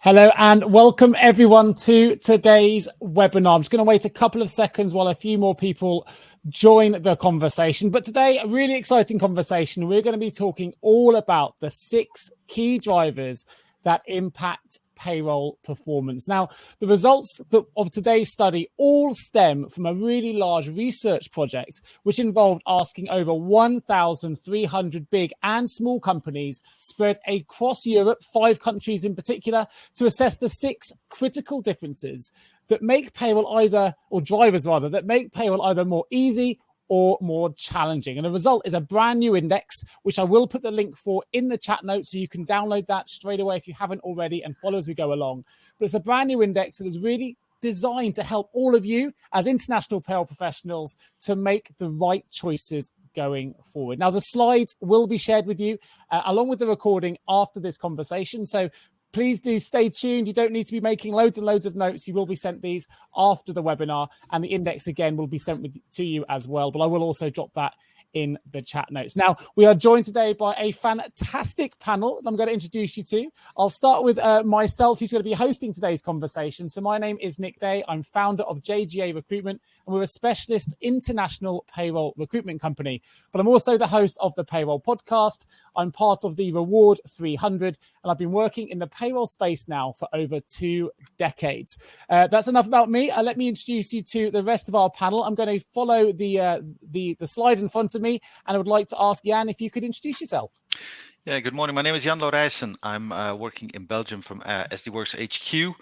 Hello and welcome everyone to today's webinar. I'm just going to wait a couple of seconds while a few more people join the conversation. But today, a really exciting conversation. We're going to be talking all about the 6 key drivers that impact payroll performance. Now, the results of today's study all stem from a really large research project, which involved asking over 1,300 big and small companies spread across Europe, 5 countries in particular, to assess the 6 critical differences that make payroll that make payroll either more easy or more challenging. And the result is a brand new index, which I will put the link for in the chat notes, so you can download that straight away if you haven't already and follow as we go along. But it's a brand new index that is really designed to help all of you as international payroll professionals to make the right choices going forward. Now, the slides will be shared with you along with the recording after this conversation. So please do stay tuned. You don't need to be making loads and loads of notes. You will be sent these after the webinar, and the index again will be sent to you as well. But I will also drop that in the chat notes. Now, we are joined today by a fantastic panel that I'm going to introduce you to. I'll start with myself, who's going to be hosting today's conversation. So my name is Nick Day. I'm founder of JGA Recruitment, and we're a specialist international payroll recruitment company. But I'm also the host of the Payroll podcast. I'm part of the Reward 300, and I've been working in the payroll space now for over 2 decades. That's enough about me. Let me introduce you to the rest of our panel. I'm going to follow the slide in front of me, and I would like to ask Jan if you could introduce yourself. Yeah, good morning. My name is Jan Laurijsen. I'm working in Belgium from SD Worx HQ.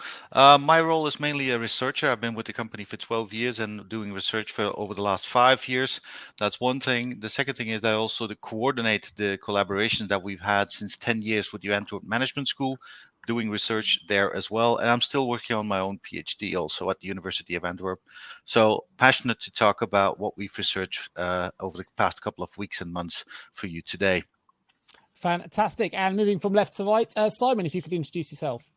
My role is mainly a researcher. I've been with the company for 12 years and doing research for over the last 5 years. That's one thing. The second thing is that I also coordinate the collaboration that we've had since 10 years with the Antwerp Management School, doing research there as well. And I'm still working on my own PhD also at the University of Antwerp. So passionate to talk about what we've researched over the past couple of weeks and months for you today. Fantastic. And moving from left to right, Simon, if you could introduce yourself.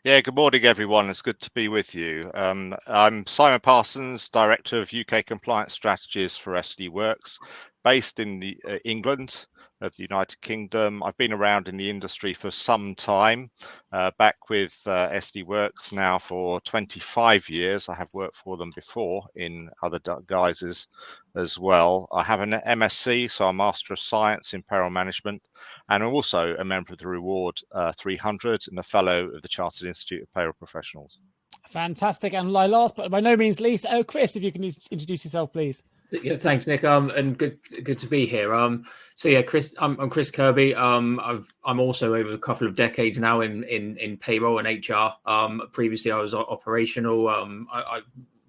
Yeah, good morning, everyone. It's good to be with you. I'm Simon Parsons, Director of UK Compliance Strategies for SD Worx, based in England of the United Kingdom. I've been around in the industry for some time, back with SD Worx now for 25 years. I have worked for them before in other guises as well. I have an MSc, so a Master of Science in Payroll Management, and I'm also a member of the Reward 300 and a Fellow of the Chartered Institute of Payroll Professionals. Fantastic. And last but by no means least, Chris, if you can introduce yourself, please. Yeah, thanks, Nick. And good to be here. So yeah, Chris, I'm Chris Kirby. I'm also over a couple of decades now in payroll and HR. Previously, I was operational. I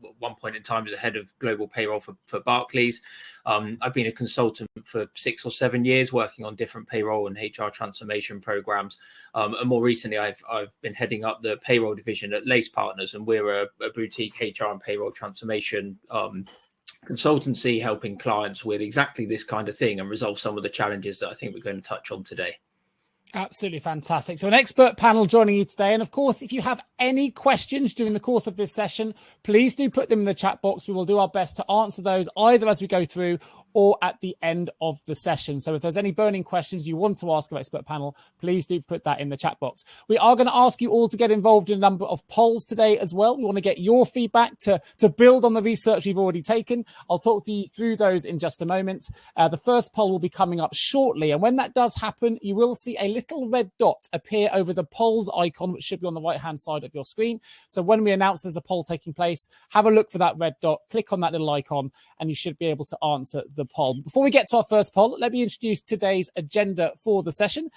at one point in time was the head of global payroll for Barclays. I've been a consultant for 6 or 7 years, working on different payroll and HR transformation programs. And more recently, I've been heading up the payroll division at Lace Partners, and we're a boutique HR and payroll transformation consultancy, helping clients with exactly this kind of thing and resolve some of the challenges that I think we're going to touch on today. Absolutely fantastic. So an expert panel joining you today. And of course, if you have any questions during the course of this session, please do put them in the chat box. We will do our best to answer those either as we go through or at the end of the session. So if there's any burning questions you want to ask our expert panel, please do put that in the chat box. We are going to ask you all to get involved in a number of polls today as well. We want to get your feedback to build on the research we've already taken. I'll talk to you through those in just a moment. The first poll will be coming up shortly. And when that does happen, you will see a little red dot appear over the polls icon, which should be on the right-hand side of your screen. So when we announce there's a poll taking place, have a look for that red dot, click on that little icon, and you should be able to answer the poll. Before we get to our first poll, let me introduce today's agenda for the session.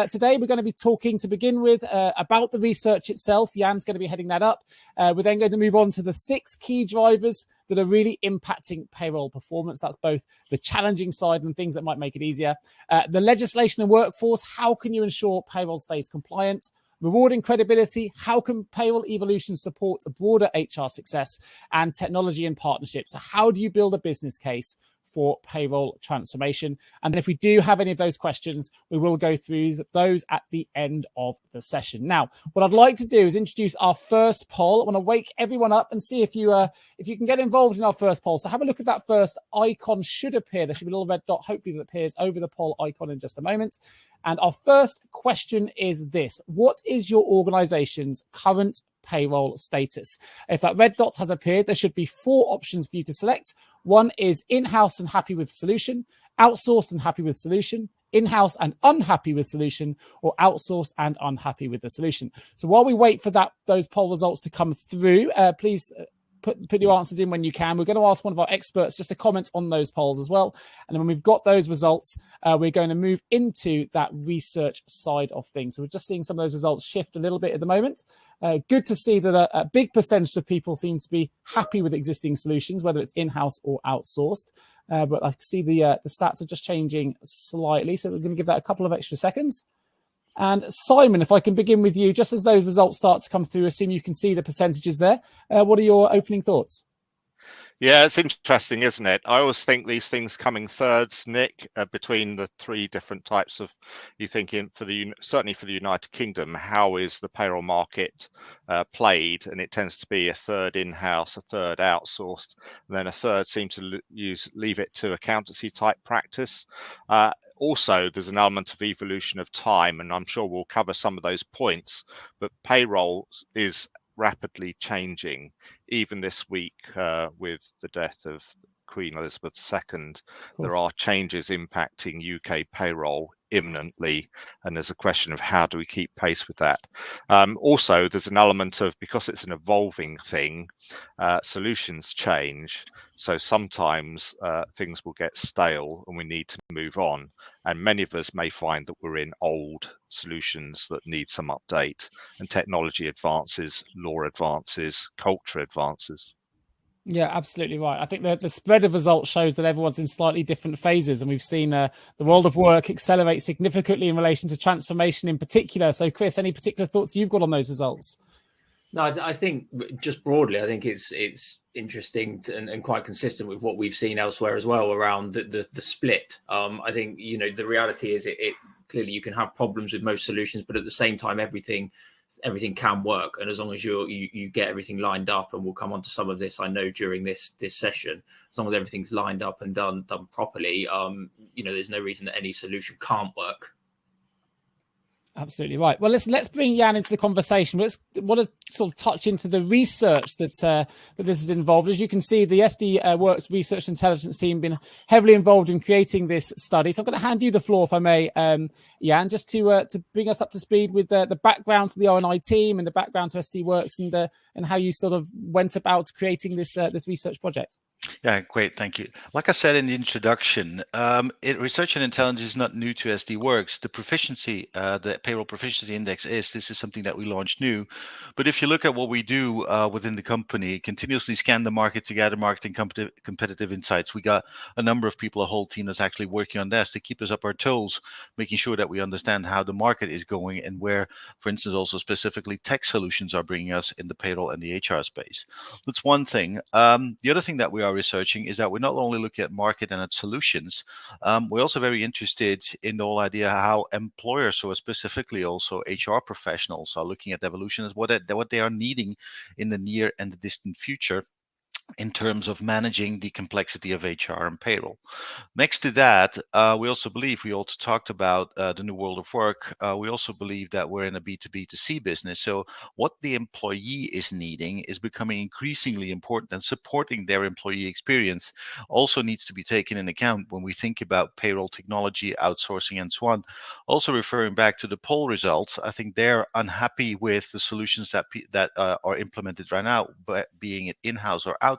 Today, we're going to be talking to begin with about the research itself. Jan's going to be heading that up. We're then going to move on to the 6 key drivers that are really impacting payroll performance. That's both the challenging side and things that might make it easier. The legislation and workforce, how can you ensure payroll stays compliant? Rewarding credibility, how can payroll evolution support a broader HR success? And technology and partnerships. So how do you build a business case for payroll transformation. And if we do have any of those questions, we will go through those at the end of the session. Now, what I'd like to do is introduce our first poll. I want to wake everyone up and see if you can get involved in our first poll. So have a look at that first icon. Should appear. There should be a little red dot, hopefully, that appears over the poll icon in just a moment. And our first question is this: what is your organization's current payroll status? If that red dot has appeared, there should be 4 options for you to select. One is in-house and happy with solution, outsourced and happy with solution, in-house and unhappy with solution, or outsourced and unhappy with the solution. So while we wait for those poll results to come through, please put your answers in when you can. We're going to ask one of our experts just to comment on those polls as well. And then when we've got those results, we're going to move into that research side of things. So we're just seeing some of those results shift a little bit at the moment. Good to see that a big percentage of people seem to be happy with existing solutions, whether it's in-house or outsourced. But I see the stats are just changing slightly. So we're going to give that a couple of extra seconds. And Simon, if I can begin with you, just as those results start to come through, assume you can see the percentages there. What are your opening thoughts? Yeah, it's interesting, isn't it? I always think these things come in thirds, Nick, between the 3 different types of, you think certainly for the United Kingdom, how is the payroll market played? And it tends to be a third in-house, a third outsourced, and then a third seems to leave it to accountancy type practice. Also, there's an element of evolution of time, and I'm sure we'll cover some of those points, but payroll is rapidly changing. Even this week, with the death of Queen Elizabeth II, there are changes impacting UK payroll imminently, and there's a question of how do we keep pace with that. Also, there's an element of, because it's an evolving thing, solutions change. So sometimes things will get stale and we need to move on. And many of us may find that we're in old solutions that need some update, and technology advances, law advances, culture advances. Yeah, absolutely right. I think the spread of results shows that everyone's in slightly different phases, and we've seen the world of work accelerate significantly in relation to transformation in particular. So, Chris, any particular thoughts you've got on those results? No, I think just broadly, I think it's interesting and quite consistent with what we've seen elsewhere as well around the split. I think, the reality is it clearly you can have problems with most solutions, but at the same time, everything can work. And as long as you get everything lined up, and we'll come on to some of this, I know, during this session, as long as everything's lined up and done properly, there's no reason that any solution can't work. Absolutely right. Well, let's bring Jan into the conversation. I want to sort of touch into the research that this is involved. As you can see, the SD Worx Research Intelligence team been heavily involved in creating this study. So I'm going to hand you the floor, if I may, Jan, just to bring us up to speed with the background to the R&I team and the background to SD Worx and how you sort of went about creating this research project. Yeah, great. Thank you. Like I said in the introduction, research and intelligence is not new to SD Worx. The proficiency, the Payroll Proficiency Index this is something that we launched new. But if you look at what we do within the company, continuously scan the market to gather market and competitive insights. We got a number of people, a whole team that's actually working on this to keep us up our toes, making sure that we understand how the market is going and where, for instance, also specifically tech solutions are bringing us in the payroll and the HR space. That's one thing. The other thing that we are researching is that we're not only looking at market and at solutions, we're also very interested in the whole idea how employers, so specifically also HR professionals, are looking at the evolution as what they are needing in the near and the distant future in terms of managing the complexity of HR and payroll. Next to that, we also talked about the new world of work. We also believe that we're in a B2B2C business. So what the employee is needing is becoming increasingly important, and supporting their employee experience also needs to be taken in account when we think about payroll technology, outsourcing, and so on. Also referring back to the poll results, I think they're unhappy with the solutions that are implemented right now, but being it in-house or out-house,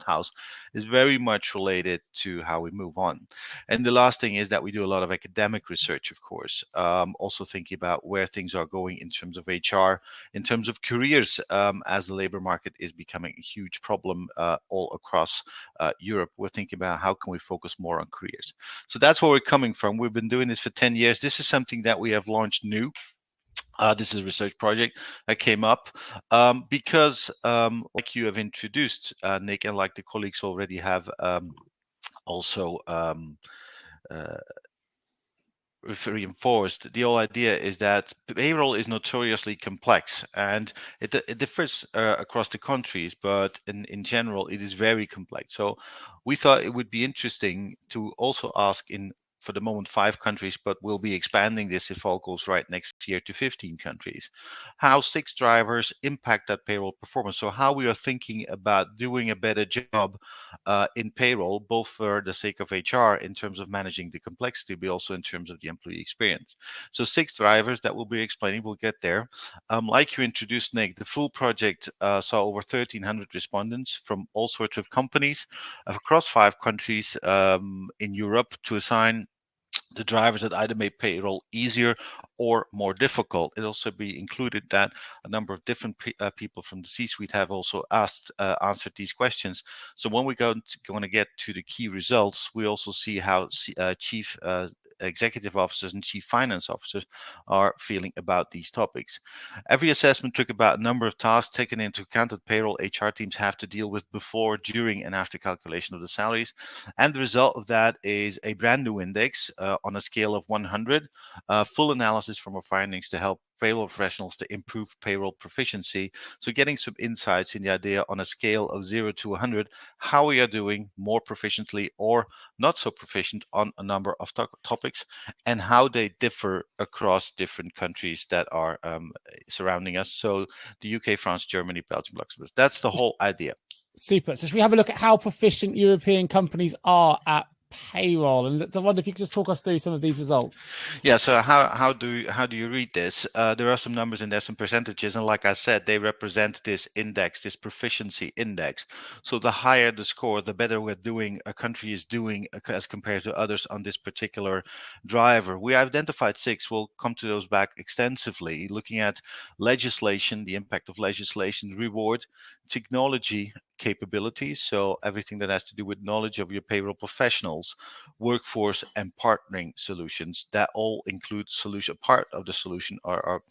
is very much related to how we move on. And the last thing is that we do a lot of academic research, of course, also thinking about where things are going in terms of HR, in terms of careers, as the labor market is becoming a huge problem all across Europe. We're thinking about how can we focus more on careers. So that's where we're coming from. We've been doing this for 10 years. This is something that we have launched new. This is a research project that came up because, like you have introduced, Nick, and like the colleagues already have also reinforced. The whole idea is that payroll is notoriously complex, and it differs across the countries, but in general it is very complex. So we thought it would be interesting to also ask, in for the moment 5 countries, but we'll be expanding this if all goes right next year to 15 countries, how 6 drivers impact that payroll performance. So how we are thinking about doing a better job in payroll, both for the sake of HR in terms of managing the complexity, but also in terms of the employee experience. So 6 drivers that we'll be explaining, we'll get there. Like you introduced, Nick, the full project saw over 1,300 respondents from all sorts of companies across 5 countries in Europe to assign the drivers that either made payroll easier or more difficult. It also be included that a number of different people from the C-suite have also answered these questions. So when we going to get to the key results, we also see how chief executive officers and chief finance officers are feeling about these topics. Every assessment took about a number of tasks taken into account that payroll HR teams have to deal with before, during, and after calculation of the salaries. And the result of that is a brand new index on a scale of 100, full analysis from our findings to help payroll professionals to improve payroll proficiency. So getting some insights in the idea on a scale of 0 to 100, how we are doing more proficiently or not so proficient on a number of topics, and how they differ across different countries that are surrounding us. So the UK, France, Germany, Belgium, Luxembourg. That's the whole idea. Super. So should we have a look at how proficient European companies are at payroll? And I wonder if you could just talk us through some of these results. Yeah. So how do you read this? There are some numbers in there, some percentages, and like I said, they represent this index, this proficiency index. So the higher the score, the better we're doing. A country is doing as compared to others on this particular driver. We identified 6. We'll come to those back extensively, looking at legislation, the impact of legislation, reward, technology, capabilities, so everything that has to do with knowledge of your payroll professionals, workforce, and partnering solutions. That all include solution, part of the solution, or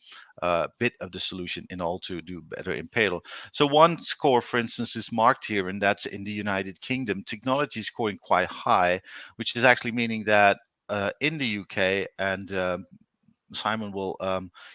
bit of the solution in all to do better in payroll. So one score, for instance, is marked here, and that's in the United Kingdom. Technology is scoring quite high, which is actually meaning that in the UK, and Simon will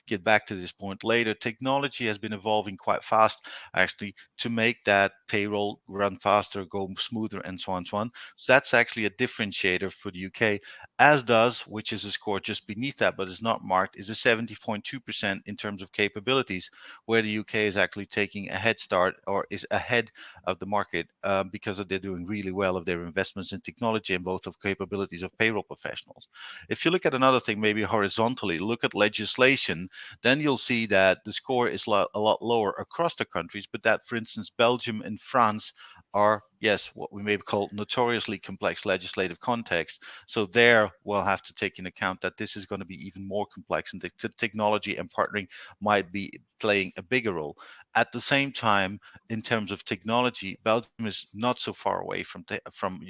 get back to this point later, technology has been evolving quite fast, actually, to make that payroll run faster, go smoother, and so on and so on. So that's actually a differentiator for the UK, as does, which is a score just beneath that, but is not marked, is a 70.2% in terms of capabilities, where the UK is actually taking a head start, or is ahead of the market, because they're doing really well of their investments in technology and both of capabilities of payroll professionals. If you look at another thing, maybe horizontally, look at legislation, then you'll see that the score is a lot lower across the countries, but that, for instance, Belgium and France are, yes, what we may call notoriously complex legislative context. So there we'll have to take into account that this is going to be even more complex, and the technology and partnering might be playing a bigger role. At the same time, in terms of technology, Belgium is not so far away from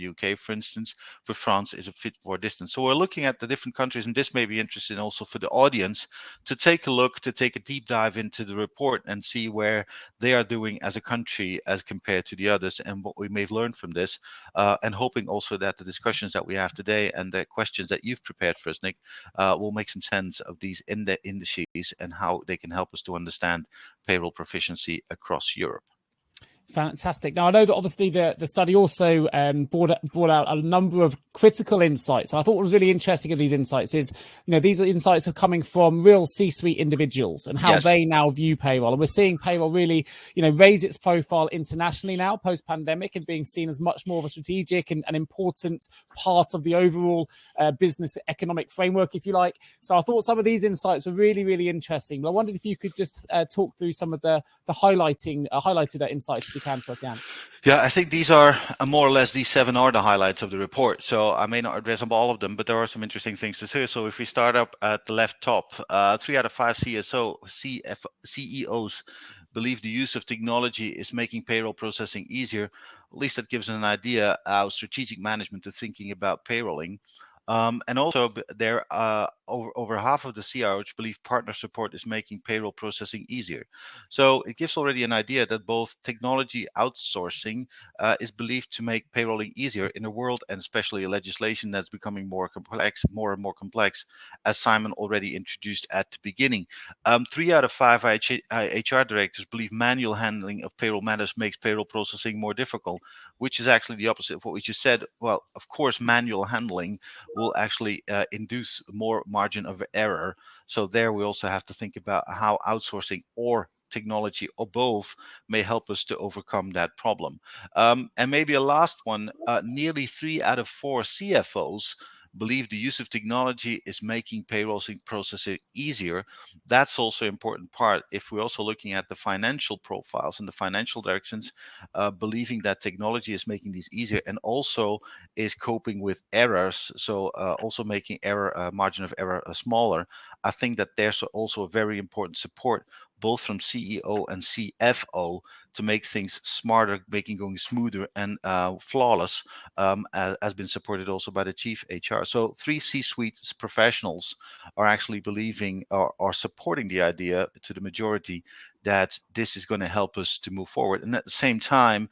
UK, for instance. For France is a bit more distant. So we're looking at the different countries, and this may be interesting also for the audience to take a look, to take a deep dive into the report and see where they are doing as a country as compared to the others, and what we may have learned from this, and hoping also that the discussions that we have today and the questions that you've prepared for us, Nick, will make some sense of these indices and how they can help us to understand payroll proficiency across Europe. Fantastic. Now, I know that obviously the study also brought out a number of critical insights. And I thought what was really interesting of these insights is, these insights are coming from real C-suite individuals and how they now view payroll. And we're seeing payroll really, raise its profile internationally now post-pandemic, and being seen as much more of a strategic and an important part of the overall business economic framework, if you like. So I thought some of these insights were really, really interesting. But I wondered if you could just talk through some of the highlighted insights if you can for us, Jan. Yeah, I think these are more or less, these 7 are the highlights of the report. So I may not address all of them, but there are some interesting things to say. So if we start up at the left top, 3 out of 5 CEOs believe the use of technology is making payroll processing easier. At least that gives an idea how strategic management is thinking about payrolling. And also, there over half of the CROs believe partner support is making payroll processing easier. So it gives already an idea that both technology outsourcing is believed to make payrolling easier in a world, and especially a legislation that's becoming more and more complex, as Simon already introduced at the beginning. 3 out of 5 HR directors believe manual handling of payroll matters makes payroll processing more difficult, which is actually the opposite of what we just said. Well, of course, manual handling will actually induce more margin of error. So there we also have to think about how outsourcing or technology or both may help us to overcome that problem. And maybe a last one, nearly 3 out of 4 CFOs believe the use of technology is making payroll processing easier. That's also an important part. If we're also looking at the financial profiles and the financial directions, believing that technology is making these easier and also is coping with errors, so also making margin of error smaller. I think that there's also a very important support both from CEO and CFO to make things smarter, making going smoother and flawless, has been supported also by the chief HR. So 3 C-suite professionals are actually believing or supporting the idea to the majority that this is going to help us to move forward. And at the same time,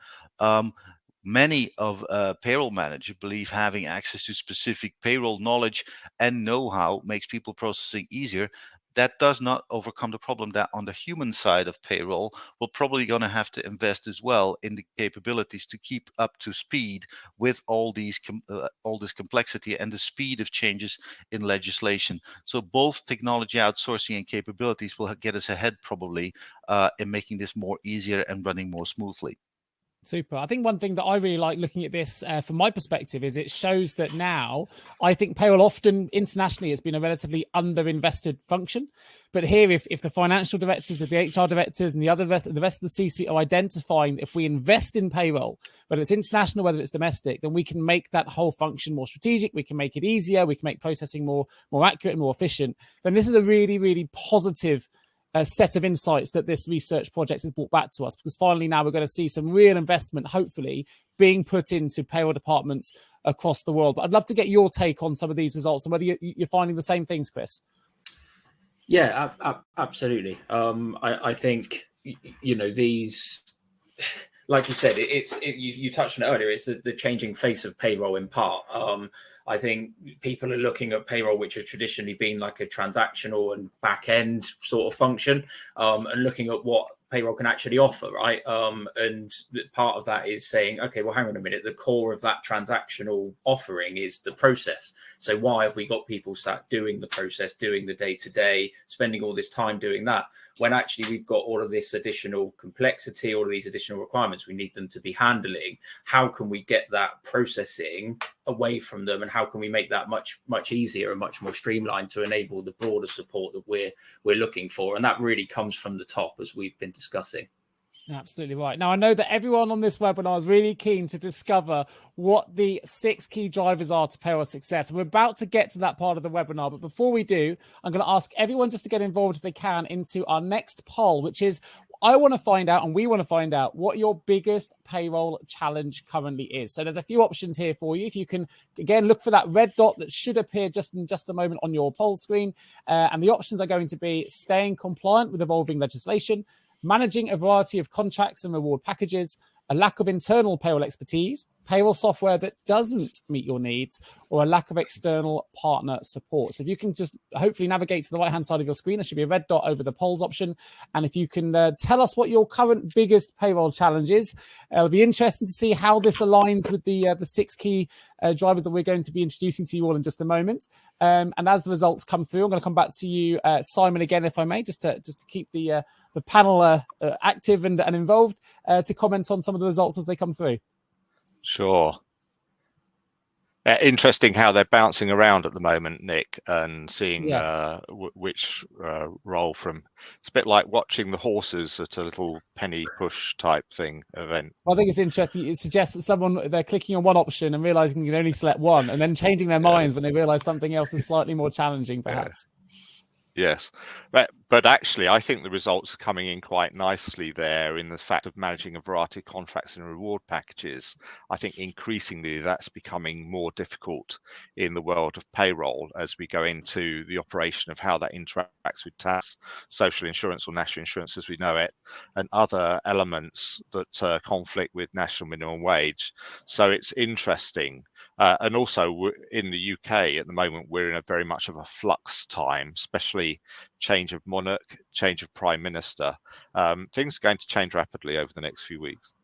many of payroll managers believe having access to specific payroll knowledge and know-how makes people processing easier. That does not overcome the problem that on the human side of payroll, we're probably going to have to invest as well in the capabilities to keep up to speed with all this complexity and the speed of changes in legislation. So both technology outsourcing and capabilities will get us ahead probably in making this more easier and running more smoothly. Super. I think one thing that I really like looking at this from my perspective is it shows that now I think payroll often internationally has been a relatively underinvested function. But here, if the financial directors, if the HR directors and the rest of the C-suite are identifying if we invest in payroll, whether it's international, whether it's domestic, then we can make that whole function more strategic. We can make it easier. We can make processing more accurate and more efficient. Then this is a really, really positive set of insights that this research project has brought back to us, because finally now we're going to see some real investment, hopefully, being put into payroll departments across the world. But I'd love to get your take on some of these results and whether you're finding the same things, Chris. Yeah, absolutely. I think, these, like you said, you touched on it earlier, it's the changing face of payroll in part. I think people are looking at payroll, which has traditionally been like a transactional and back end sort of function, and looking at what payroll can actually offer, right? And part of that is saying, okay, well, hang on a minute, the core of that transactional offering is the process. So why have we got people sat doing the process, doing the day-to-day, spending all this time doing that, when actually we've got all of this additional complexity, all of these additional requirements we need them to be handling? How can we get that processing away from them, and how can we make that much easier and much more streamlined to enable the broader support that we're looking for? And that really comes from the top, as we've been discussing. Absolutely right. Now, I know that everyone on this webinar is really keen to discover what the 6 key drivers are to payroll success. And we're about to get to that part of the webinar. But before we do, I'm going to ask everyone just to get involved if they can into our next poll, which is, I want to find out, and we want to find out, what your biggest payroll challenge currently is. So there's a few options here for you. If you can, again, look for that red dot that should appear just in just a moment on your poll screen. And the options are going to be staying compliant with evolving legislation, managing a variety of contracts and reward packages, a lack of internal payroll expertise, payroll software that doesn't meet your needs, or a lack of external partner support. So if you can just hopefully navigate to the right-hand side of your screen, there should be a red dot over the polls option. And if you can tell us what your current biggest payroll challenge is, it'll be interesting to see how this aligns with the 6 key drivers that we're going to be introducing to you all in just a moment. And as the results come through, I'm going to come back to you, Simon, again, if I may, just to keep the panel active and involved, to comment on some of the results as they come through. Sure. Interesting how they're bouncing around at the moment, Nick, and seeing which role from. It's a bit like watching the horses at a little penny push type thing event. Well, I think it's interesting. It suggests that they're clicking on one option and realizing you can only select one, and then changing their minds when they realize something else is slightly more challenging, perhaps. Yes, but actually, I think the results are coming in quite nicely there in the fact of managing a variety of contracts and reward packages. I think increasingly that's becoming more difficult in the world of payroll as we go into the operation of how that interacts with tax, social insurance or national insurance as we know it, and other elements that conflict with national minimum wage. So it's interesting. And also in the UK at the moment, we're in a very much of a flux time, especially change of monarch, change of prime minister. Things are going to change rapidly over the next few weeks.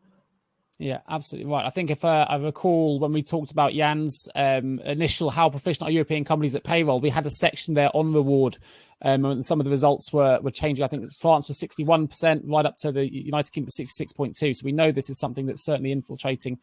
Yeah, absolutely right. I think if I recall when we talked about Jan's initial how proficient are European companies at payroll, we had a section there on reward. And some of the results were changing. I think France was 61%, right up to the United Kingdom 66.2. So we know this is something that's certainly infiltrating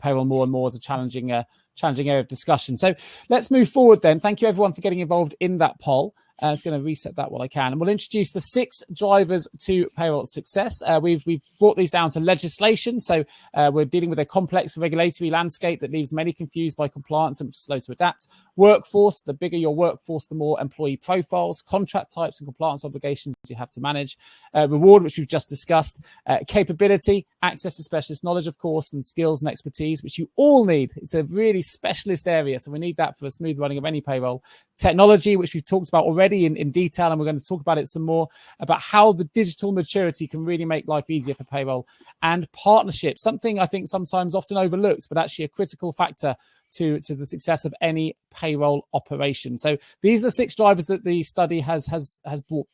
payroll more and more as a challenging area of discussion. So let's move forward then. Thank you everyone for getting involved in that poll. I was going to reset that while I can. And we'll introduce the 6 drivers to payroll success. We've brought these down to legislation. So we're dealing with a complex regulatory landscape that leaves many confused by compliance and slow to adapt. Workforce, the bigger your workforce, the more employee profiles, contract types and compliance obligations you have to manage. Reward, which we've just discussed. Capability, access to specialist knowledge, of course, and skills and expertise, which you all need. It's a really specialist area. So we need that for a smooth running of any payroll. Technology, which we've talked about already in detail, and we're going to talk about it some more, about how the digital maturity can really make life easier for payroll. And partnership, something I think sometimes often overlooked, but actually a critical factor to the success of any payroll operation. So these are the 6 drivers that the study has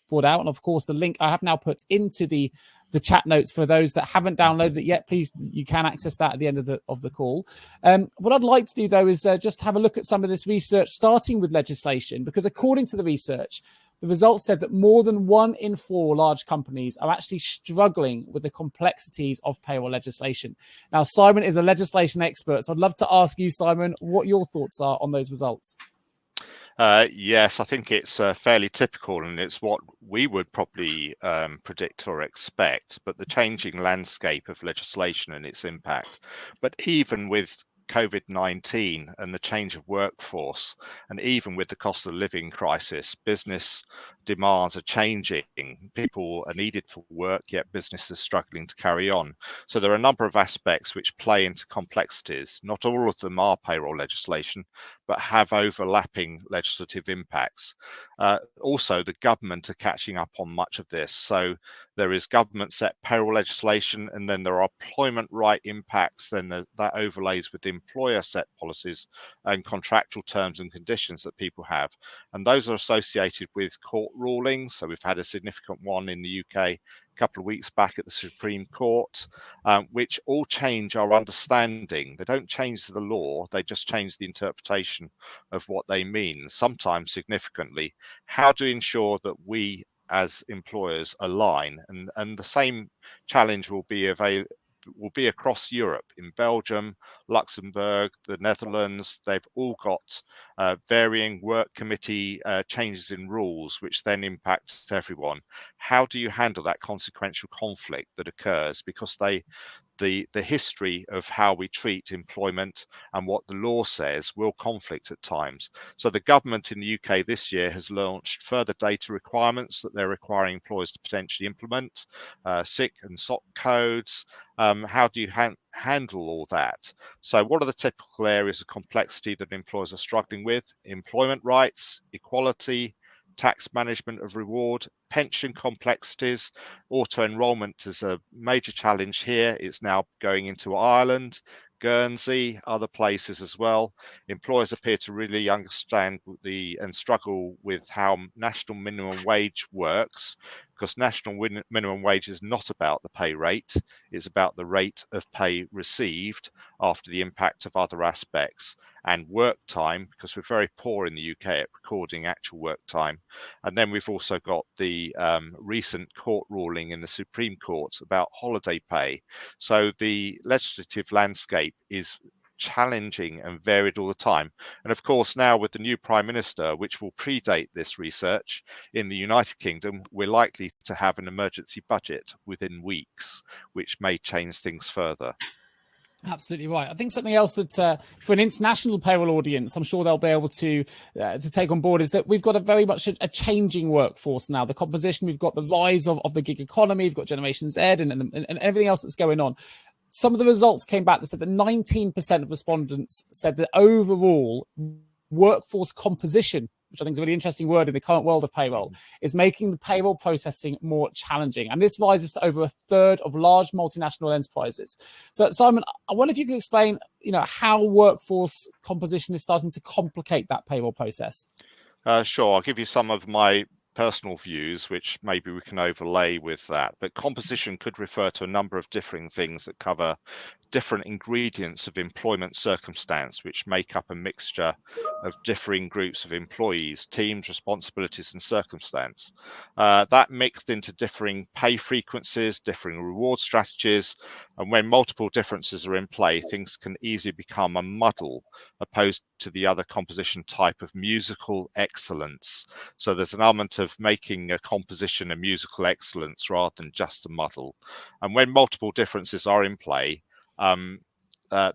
brought out. And of course, the link I have now put into the chat notes for those that haven't downloaded it yet. Please, you can access that at the end of the call. What I'd like to do, though, is just have a look at some of this research, starting with legislation, because according to the research, the results said that more than 1 in 4 large companies are actually struggling with the complexities of payroll legislation. Now, Simon is a legislation expert, so I'd love to ask you, Simon, what your thoughts are on those results. Yes, I think it's fairly typical, and it's what we would probably predict or expect, but the changing landscape of legislation and its impact. But even with COVID-19 and the change of workforce, and even with the cost of living crisis, business demands are changing. People are needed for work, yet business is struggling to carry on. So there are a number of aspects which play into complexities. Not all of them are payroll legislation, but have overlapping legislative impacts. Also, the government are catching up on much of this. So there is government set payroll legislation, and then there are employment right impacts, then that overlays with employer set policies and contractual terms and conditions that people have. And those are associated with court rulings. So we've had a significant one in the UK a couple of weeks back at the Supreme Court, which all change our understanding. They don't change the law, they just change the interpretation of what they mean, sometimes significantly. How to ensure that we as employers align, and the same challenge will be across Europe. In Belgium, Luxembourg, the Netherlands, they've all got varying work committee changes in rules, which then impact everyone. How do you handle that consequential conflict that occurs? Because the history of how we treat employment and what the law says will conflict at times. So the government in the UK this year has launched further data requirements that they're requiring employers to potentially implement, SIC and SOC codes. How do you handle all that? So what are the typical areas of complexity that employers are struggling with? Employment rights, equality, tax management of reward, pension complexities. Auto enrolment is a major challenge here. It's now going into Ireland, Guernsey, other places as well. Employers appear to really understand and struggle with how national minimum wage works, because national minimum wage is not about the pay rate, it's about the rate of pay received after the impact of other aspects, and work time, because we're very poor in the UK at recording actual work time. And then we've also got the recent court ruling in the Supreme Court about holiday pay. So the legislative landscape is challenging and varied all the time. And of course, now with the new Prime Minister, which will predate this research in the United Kingdom, we're likely to have an emergency budget within weeks, which may change things further. Absolutely right. I think something else that for an international payroll audience, I'm sure they'll be able to take on board is that we've got a very much a changing workforce now. The composition, we've got the rise of the gig economy, we've got Generation Z and everything else that's going on. Some of the results came back that said that 19% of respondents said that overall workforce composition, which I think is a really interesting word in the current world of payroll, is making the payroll processing more challenging. And this rises to over a third of large multinational enterprises. So, Simon, I wonder if you can explain, how workforce composition is starting to complicate that payroll process. Sure, I'll give you some of my personal views, which maybe we can overlay with that. But composition could refer to a number of differing things that cover different ingredients of employment circumstance, which make up a mixture of differing groups of employees, teams, responsibilities, and circumstance. That mixed into differing pay frequencies, differing reward strategies, and when multiple differences are in play, things can easily become a muddle opposed to the other composition type of musical excellence. So there's an element of making a composition a musical excellence rather than just a muddle. And when multiple differences are in play,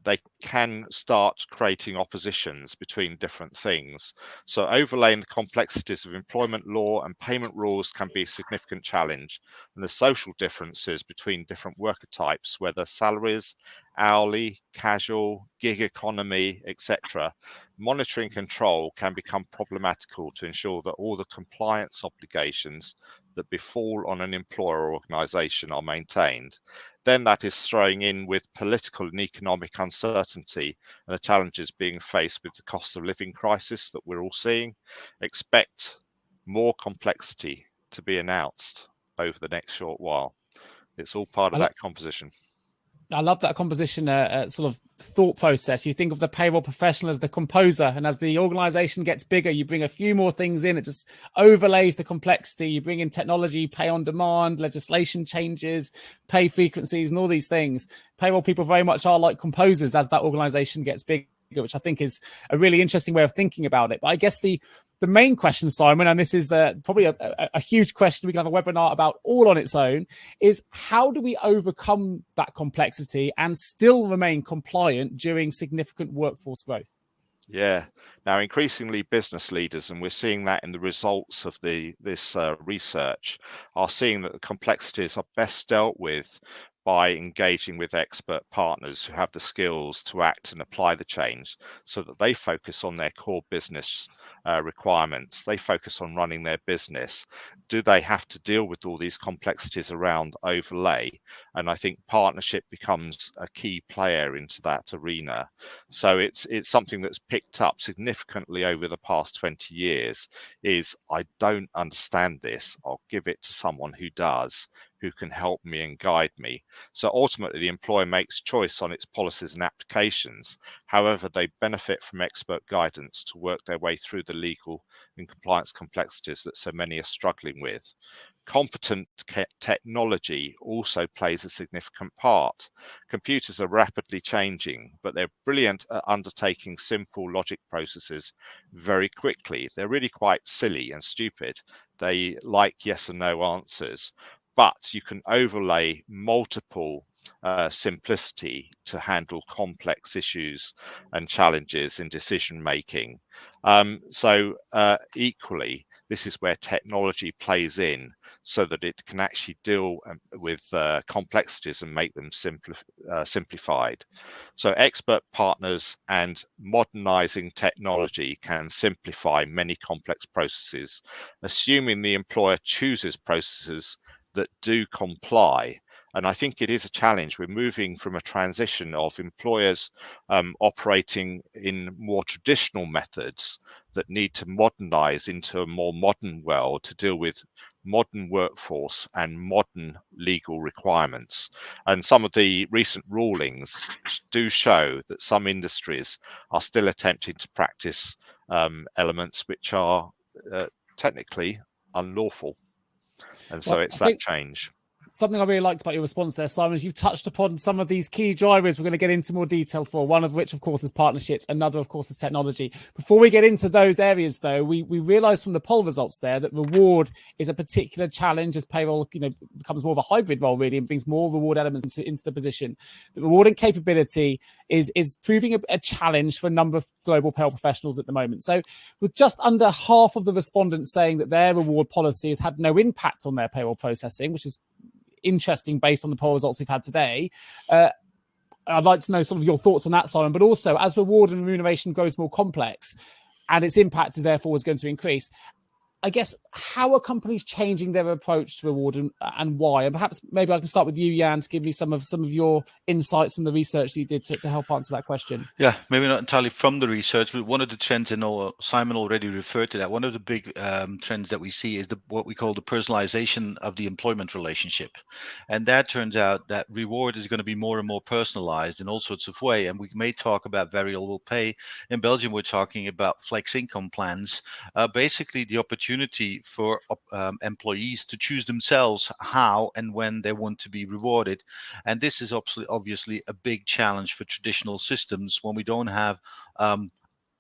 they can start creating oppositions between different things. So overlaying the complexities of employment law and payment rules can be a significant challenge. And the social differences between different worker types, whether salaries, hourly, casual, gig economy, etc., monitoring control can become problematical to ensure that all the compliance obligations that befall on an employer or organization are maintained. Then that is throwing in with political and economic uncertainty and the challenges being faced with the cost of living crisis that we're all seeing. Expect more complexity to be announced over the next short while. It's all part of that composition. I love that composition sort of thought process. You think of the payroll professional as the composer, and as the organization gets bigger, you bring a few more things in. It just overlays the complexity. You bring in technology, pay on demand, legislation changes, pay frequencies, and all these things. Payroll people very much are like composers as that organization gets bigger, which I think is a really interesting way of thinking about it. But I guess the main question, Simon, and this is probably a huge question we can have a webinar about all on its own, is how do we overcome that complexity and still remain compliant during significant workforce growth? Yeah. Now, increasingly, business leaders, and we're seeing that in the results of this research, are seeing that the complexities are best dealt with by engaging with expert partners who have the skills to act and apply the change so that they focus on their core business requirements. They focus on running their business. Do they have to deal with all these complexities around overlay? And I think partnership becomes a key player into that arena. So it's something that's picked up significantly over the past 20 years is, I don't understand this. I'll give it to someone who does, who can help me and guide me. So ultimately, the employer makes choice on its policies and applications. However, they benefit from expert guidance to work their way through the legal and compliance complexities that so many are struggling with. Competent technology also plays a significant part. Computers are rapidly changing, but they're brilliant at undertaking simple logic processes very quickly. They're really quite silly and stupid. They like yes and no answers. But you can overlay multiple simplicity to handle complex issues and challenges in decision making. Equally, this is where technology plays in so that it can actually deal with complexities and make them simplified. So expert partners and modernizing technology can simplify many complex processes, assuming the employer chooses processes that do comply. And I think it is a challenge. We're moving from a transition of employers operating in more traditional methods that need to modernize into a more modern world to deal with modern workforce and modern legal requirements. And some of the recent rulings do show that some industries are still attempting to practice elements which are technically unlawful. And so it's that change. something I really liked about your response there, Simon, is you've touched upon some of these key drivers we're going to get into more detail for, one of which, of course, is partnerships, another, of course, is technology. Before we get into those areas, though, we realised from the poll results there that reward is a particular challenge as payroll, becomes more of a hybrid role, really, and brings more reward elements into the position. The rewarding capability is proving a challenge for a number of global payroll professionals at the moment. So with just under half of the respondents saying that their reward policy has had no impact on their payroll processing, which is interesting based on the poll results we've had today. I'd like to know sort of your thoughts on that, Simon, but also as reward and remuneration grows more complex and its impact is therefore is going to increase, I guess, how are companies changing their approach to reward and why? And perhaps maybe I can start with you, Jan, to give me some of your insights from the research that you did to help answer that question. Yeah, maybe not entirely from the research, but one of the trends, and Simon already referred to that, one of the big trends that we see is what we call the personalization of the employment relationship. And that turns out that reward is going to be more and more personalized in all sorts of ways. And we may talk about variable pay. In Belgium, we're talking about flex income plans, basically the opportunity for employees to choose themselves how and when they want to be rewarded. And this is obviously a big challenge for traditional systems when we don't have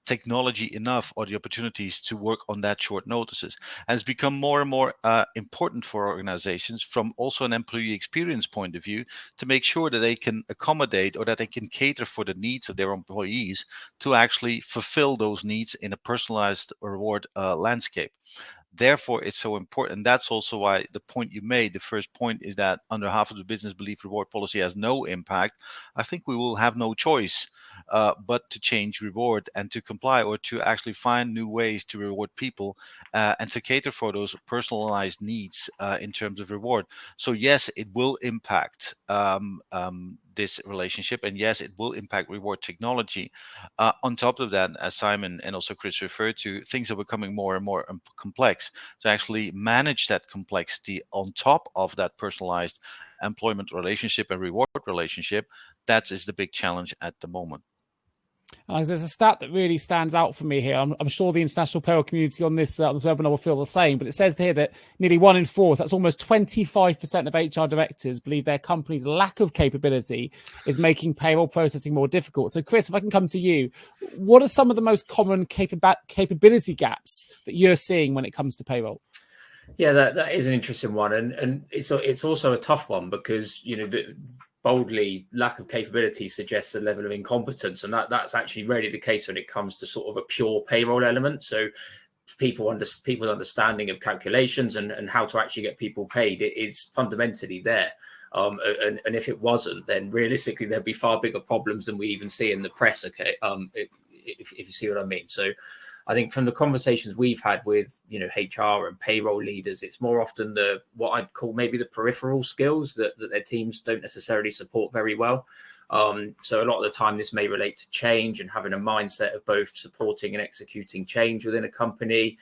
technology enough or the opportunities to work on that short notices. And it's become more and more important for organizations from also an employee experience point of view to make sure that they can accommodate or that they can cater for the needs of their employees to actually fulfill those needs in a personalized reward landscape. Therefore, it's so important. That's also why the point you made, the first point, is that under half of the business believe reward policy has no impact. I think we will have no choice but to change reward and to comply, or to actually find new ways to reward people and to cater for those personalized needs in terms of reward. So yes, it will impact this relationship, and yes, it will impact reward technology. On top of that, as Simon and also Chris referred to, things are becoming more and more complex. To actually manage that complexity on top of that personalized employment relationship and reward relationship, that is the big challenge at the moment. There's a stat that really stands out for me here. I'm sure the international payroll community on this webinar will feel the same, but it says here that nearly 1 in 4, so that's almost 25% of HR directors believe their company's lack of capability is making payroll processing more difficult. So Chris, if I can come to you, what are some of the most common capability gaps that you're seeing when it comes to payroll? Yeah, that is an interesting one. And it's also a tough one because, boldly, lack of capability suggests a level of incompetence, and that's actually rarely the case when it comes to sort of a pure payroll element. So people's understanding of calculations and how to actually get people paid, it is fundamentally there. And if it wasn't, then realistically there'd be far bigger problems than we even see in the press. Okay, if you see what I mean. So I think from the conversations we've had with, HR and payroll leaders, it's more often what I'd call maybe the peripheral skills that their teams don't necessarily support very well. So a lot of the time this may relate to change and having a mindset of both supporting and executing change within a company,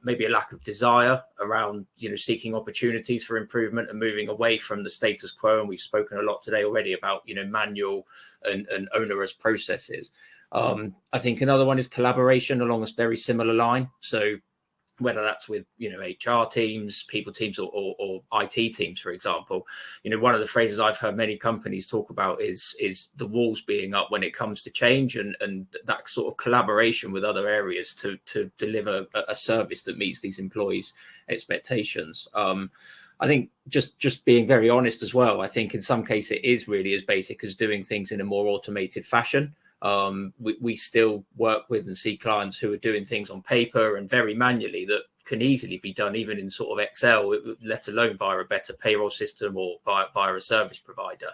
maybe a lack of desire around, seeking opportunities for improvement and moving away from the status quo. And we've spoken a lot today already about, manual and onerous processes. I think another one is collaboration along a very similar line. So whether that's with, HR teams, people teams, or IT teams, for example, one of the phrases I've heard many companies talk about is the walls being up when it comes to change and that sort of collaboration with other areas to deliver a service that meets these employees' expectations. I think just being very honest as well, I think in some cases it is really as basic as doing things in a more automated fashion. We still work with and see clients who are doing things on paper and very manually that can easily be done even in sort of Excel, let alone via a better payroll system or via a service provider.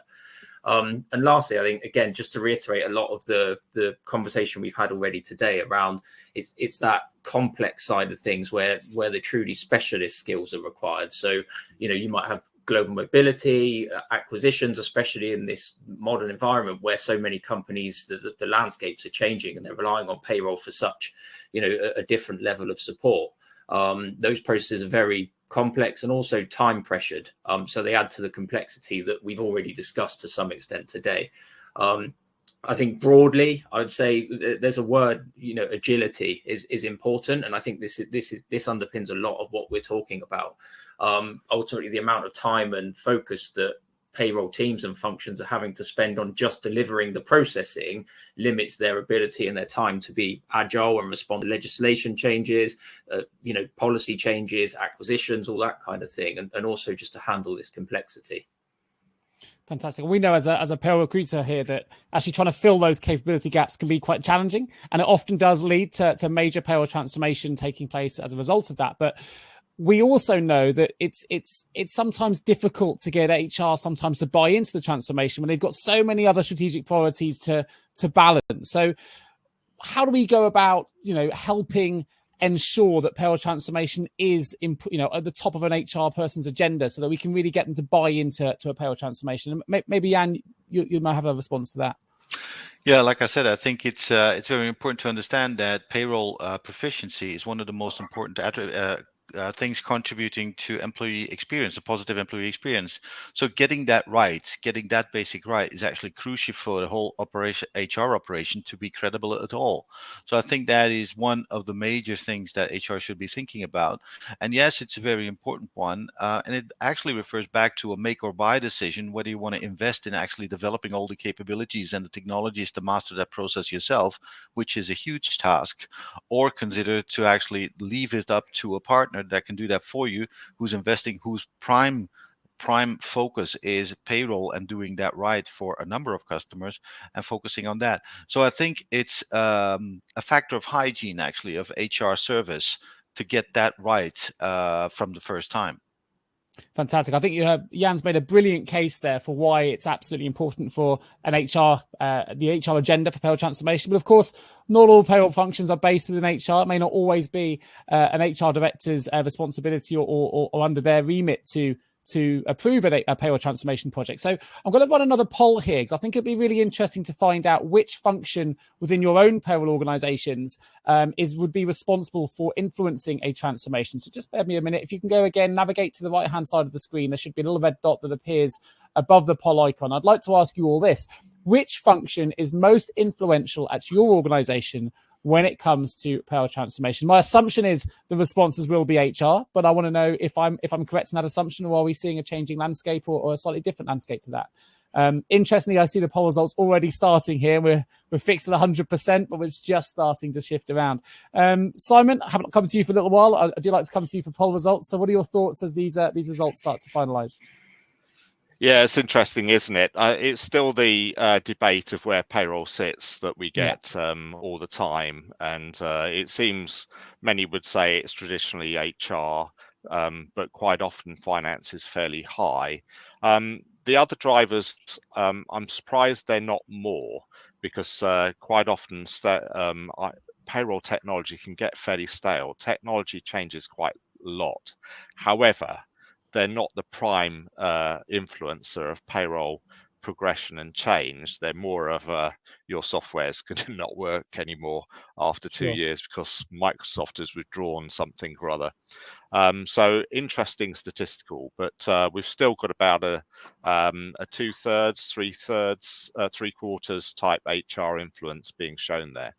And lastly, I think, again, just to reiterate a lot of the conversation we've had already today around it's that complex side of things where the truly specialist skills are required. So, you might have global mobility, acquisitions, especially in this modern environment where so many companies, the landscapes are changing and they're relying on payroll for such, a different level of support. Those processes are very complex and also time pressured. So they add to the complexity that we've already discussed to some extent today. I think broadly, I'd say there's a word, agility is important, and I think this underpins a lot of what we're talking about. Ultimately, the amount of time and focus that payroll teams and functions are having to spend on just delivering the processing limits their ability and their time to be agile and respond to legislation changes, policy changes, acquisitions, all that kind of thing, and also just to handle this complexity. Fantastic. We know as a payroll recruiter here that actually trying to fill those capability gaps can be quite challenging, and it often does lead to major payroll transformation taking place as a result of that. But we also know that it's sometimes difficult to get HR sometimes to buy into the transformation when they've got so many other strategic priorities to balance. So how do we go about helping ensure that payroll transformation is at the top of an HR person's agenda, so that we can really get them to buy into a payroll transformation? And maybe Jan, you might have a response to that. Yeah, like I said, I think it's very important to understand that payroll proficiency is one of the most important things contributing to employee experience, a positive employee experience. So getting that right, getting that basic right, is actually crucial for the whole HR operation to be credible at all. So I think that is one of the major things that HR should be thinking about. And yes, it's a very important one, and it actually refers back to a make or buy decision, whether you want to invest in actually developing all the capabilities and the technologies to master that process yourself, which is a huge task, or consider to actually leave it up to a partner that can do that for you, who's investing, whose prime focus is payroll and doing that right for a number of customers and focusing on that. So I think it's a factor of hygiene, actually, of HR service to get that right from the first time. Fantastic. I think Jan's made a brilliant case there for why it's absolutely important for an the HR agenda for payroll transformation. But of course, not all payroll functions are based within HR. It may not always be an HR director's responsibility or under their remit to approve a payroll transformation project. So I'm going to run another poll here, because I think it'd be really interesting to find out which function within your own payroll organizations would be responsible for influencing a transformation. So just bear with me a minute. If you can go again, navigate to the right-hand side of the screen, there should be a little red dot that appears above the poll icon. I'd like to ask you all this. Which function is most influential at your organization when it comes to payroll transformation? My assumption is the responses will be HR, but I want to know if I'm correct in that assumption, or are we seeing a changing landscape or a slightly different landscape to that? Interestingly, I see the poll results already starting here. We're fixed at 100%, but it's just starting to shift around. Simon, I haven't come to you for a little while. I do like to come to you for poll results. So what are your thoughts as these results start to finalise? Yeah, it's interesting, isn't it? It's still the debate of where payroll sits that we get all the time. And it seems many would say it's traditionally HR, but quite often finance is fairly high. The other drivers, I'm surprised they're not more, because quite often payroll technology can get fairly stale. Technology changes quite a lot. However, they're not the prime influencer of payroll progression and change. They're more of your software's going to not work anymore after 2 years because Microsoft has withdrawn something or other. So interesting statistical, but we've still got about a 2/3, 3/3, 3/4 type HR influence being shown there.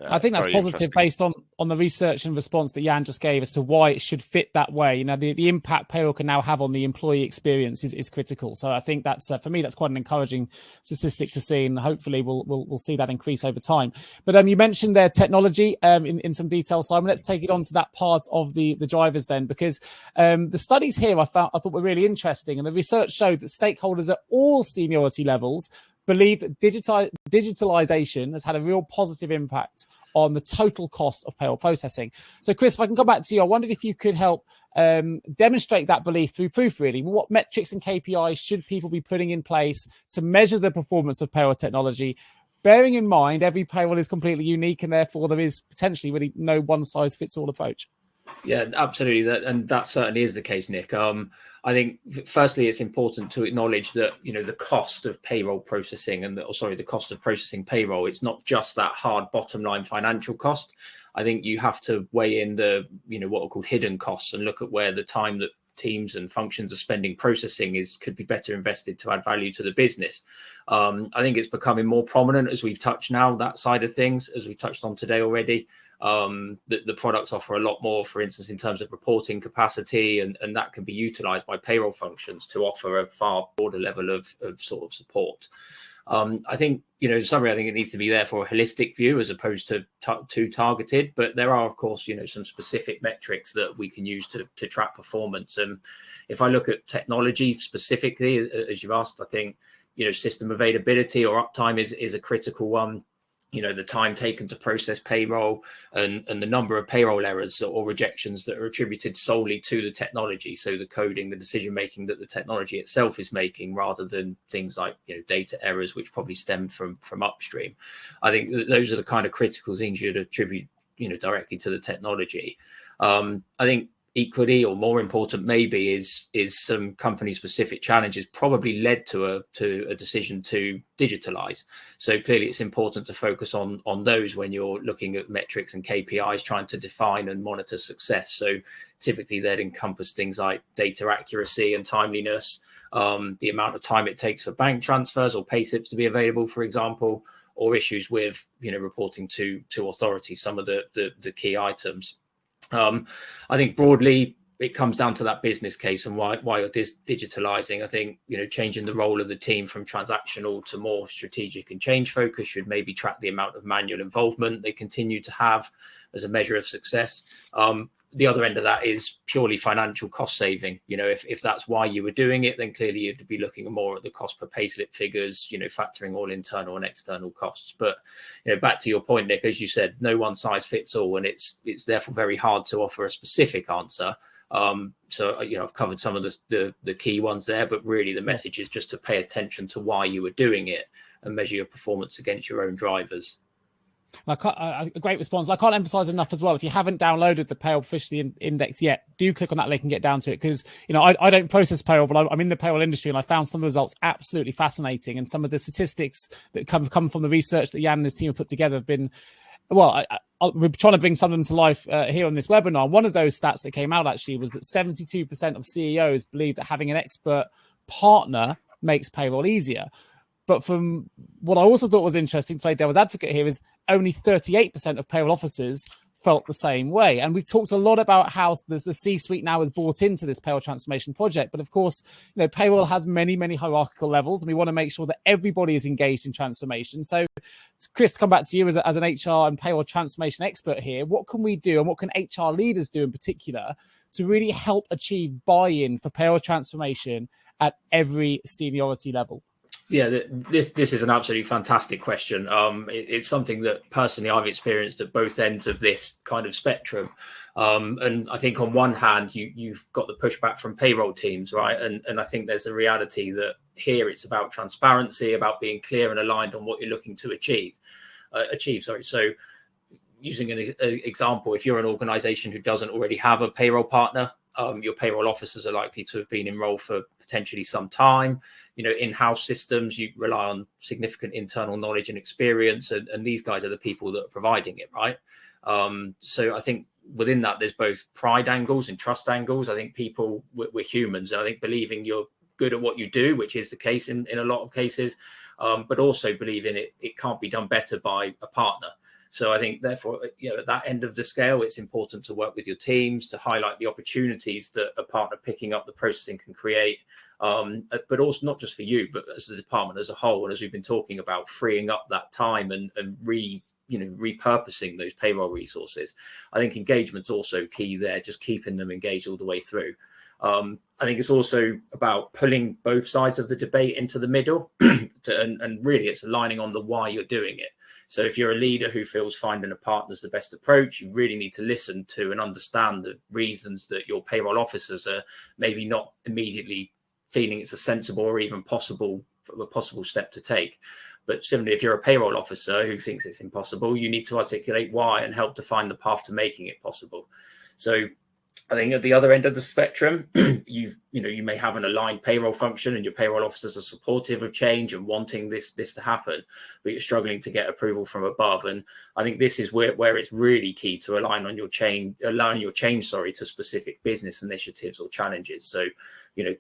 I think that's positive based on the research and response that Jan just gave as to why it should fit that way. The impact payroll can now have on the employee experience is critical. So I think that's for me, that's quite an encouraging statistic to see, and hopefully we'll see that increase over time. But you mentioned their technology in some detail, Simon. Let's take it on to that part of the drivers then, because the studies here I thought were really interesting, and the research showed that stakeholders at all seniority levels believe that digitalization has had a real positive impact on the total cost of payroll processing. So, Chris, if I can come back to you, I wondered if you could help demonstrate that belief through proof, really. What metrics and KPIs should people be putting in place to measure the performance of payroll technology, bearing in mind every payroll is completely unique and therefore there is potentially really no one-size-fits-all approach? Yeah, absolutely. That certainly is the case, Nick. I think, firstly, it's important to acknowledge that, the cost of payroll processing the cost of processing payroll, it's not just that hard bottom line financial cost. I think you have to weigh in the, what are called hidden costs and look at where the time that teams and functions are spending processing could be better invested to add value to the business. I think it's becoming more prominent as we've touched now, that side of things, as we've touched on today already. The products offer a lot more, for instance, in terms of reporting capacity, and that can be utilized by payroll functions to offer a far broader level of sort of support. I think, in summary, I think it needs to be there for a holistic view as opposed to too targeted. But there are, of course, some specific metrics that we can use to track performance. And if I look at technology specifically, as you've asked, I think, system availability or uptime is a critical one. The time taken to process payroll and the number of payroll errors or rejections that are attributed solely to the technology. So the coding, the decision making that the technology itself is making, rather than things like data errors, which probably stemmed from upstream. I think those are the kind of critical things you'd attribute directly to the technology. I think equally, or more important maybe, is some company specific challenges probably led to a decision to digitalize. So clearly it's important to focus on those when you're looking at metrics and KPIs, trying to define and monitor success. So typically they'd encompass things like data accuracy and timeliness, the amount of time it takes for bank transfers or pay slips to be available, for example, or issues with reporting to authorities, some of the key items. I think broadly it comes down to that business case and why you're digitalizing. I think changing the role of the team from transactional to more strategic and change focus should maybe track the amount of manual involvement they continue to have as a measure of success. The other end of that is purely financial cost saving. If that's why you were doing it, then clearly you'd be looking more at the cost per payslip figures, factoring all internal and external costs. But back to your point, Nick, as you said, no one size fits all, and it's therefore very hard to offer a specific answer. So I've covered some of the key ones there, but really the message is just to pay attention to why you were doing it and measure your performance against your own drivers. A great response. I can't emphasize enough as well. If you haven't downloaded the Payroll Proficiency Index yet, do click on that link and get down to it, because I don't process payroll, but I'm in the payroll industry, and I found some of the results absolutely fascinating, and some of the statistics that come from the research that Jan and his team have put together have been, well, we're trying to bring some of them to life here on this webinar. One of those stats that came out actually was that 72% of CEOs believe that having an expert partner makes payroll easier. But from what I also thought was interesting, to play devil's advocate here, is only 38% of payroll officers felt the same way. And we've talked a lot about how the C-suite now has bought into this payroll transformation project. But of course, payroll has many, many hierarchical levels, and we want to make sure that everybody is engaged in transformation. So, Chris, to come back to you as an HR and payroll transformation expert here, what can we do, and what can HR leaders do in particular to really help achieve buy-in for payroll transformation at every seniority level? Yeah, this is an absolutely fantastic question. It's something that personally I've experienced at both ends of this kind of spectrum. And I think on one hand, you've got the pushback from payroll teams, right? And I think there's a reality that here it's about transparency, about being clear and aligned on what you're looking to achieve. So using an example, if you're an organization who doesn't already have a payroll partner, your payroll officers are likely to have been enrolled for potentially some time. In-house systems, you rely on significant internal knowledge and experience, and these guys are the people that are providing it, right? So I think within that, there's both pride angles and trust angles. I think we're humans, and I think believing you're good at what you do, which is the case in a lot of cases, but also believing it can't be done better by a partner. So I think, therefore, at that end of the scale, it's important to work with your teams to highlight the opportunities that a partner picking up the processing can create, but also not just for you, but as the department as a whole. And as we've been talking about, freeing up that time and repurposing those payroll resources. I think engagement's also key there, just keeping them engaged all the way through. I think it's also about pulling both sides of the debate into the middle, and really it's aligning on the why you're doing it. So if you're a leader who feels finding a partner is the best approach, you really need to listen to and understand the reasons that your payroll officers are maybe not immediately feeling it's a sensible or even possible step to take. But similarly, if you're a payroll officer who thinks it's impossible, you need to articulate why and help define the path to making it possible. So I think at the other end of the spectrum, you may have an aligned payroll function and your payroll officers are supportive of change and wanting this to happen, but you're struggling to get approval from above. And I think this is where it's really key to align your change to specific business initiatives or challenges. So,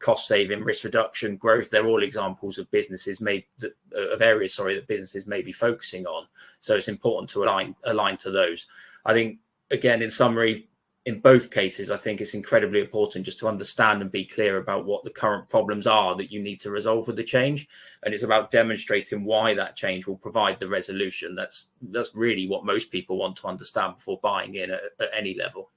cost saving, risk reduction, growth, they're all examples of areas that businesses may be focusing on. So it's important to align to those. I think, again, in summary, in both cases, I think it's incredibly important just to understand and be clear about what the current problems are that you need to resolve with the change. And it's about demonstrating why that change will provide the resolution. That's really what most people want to understand before buying in at any level.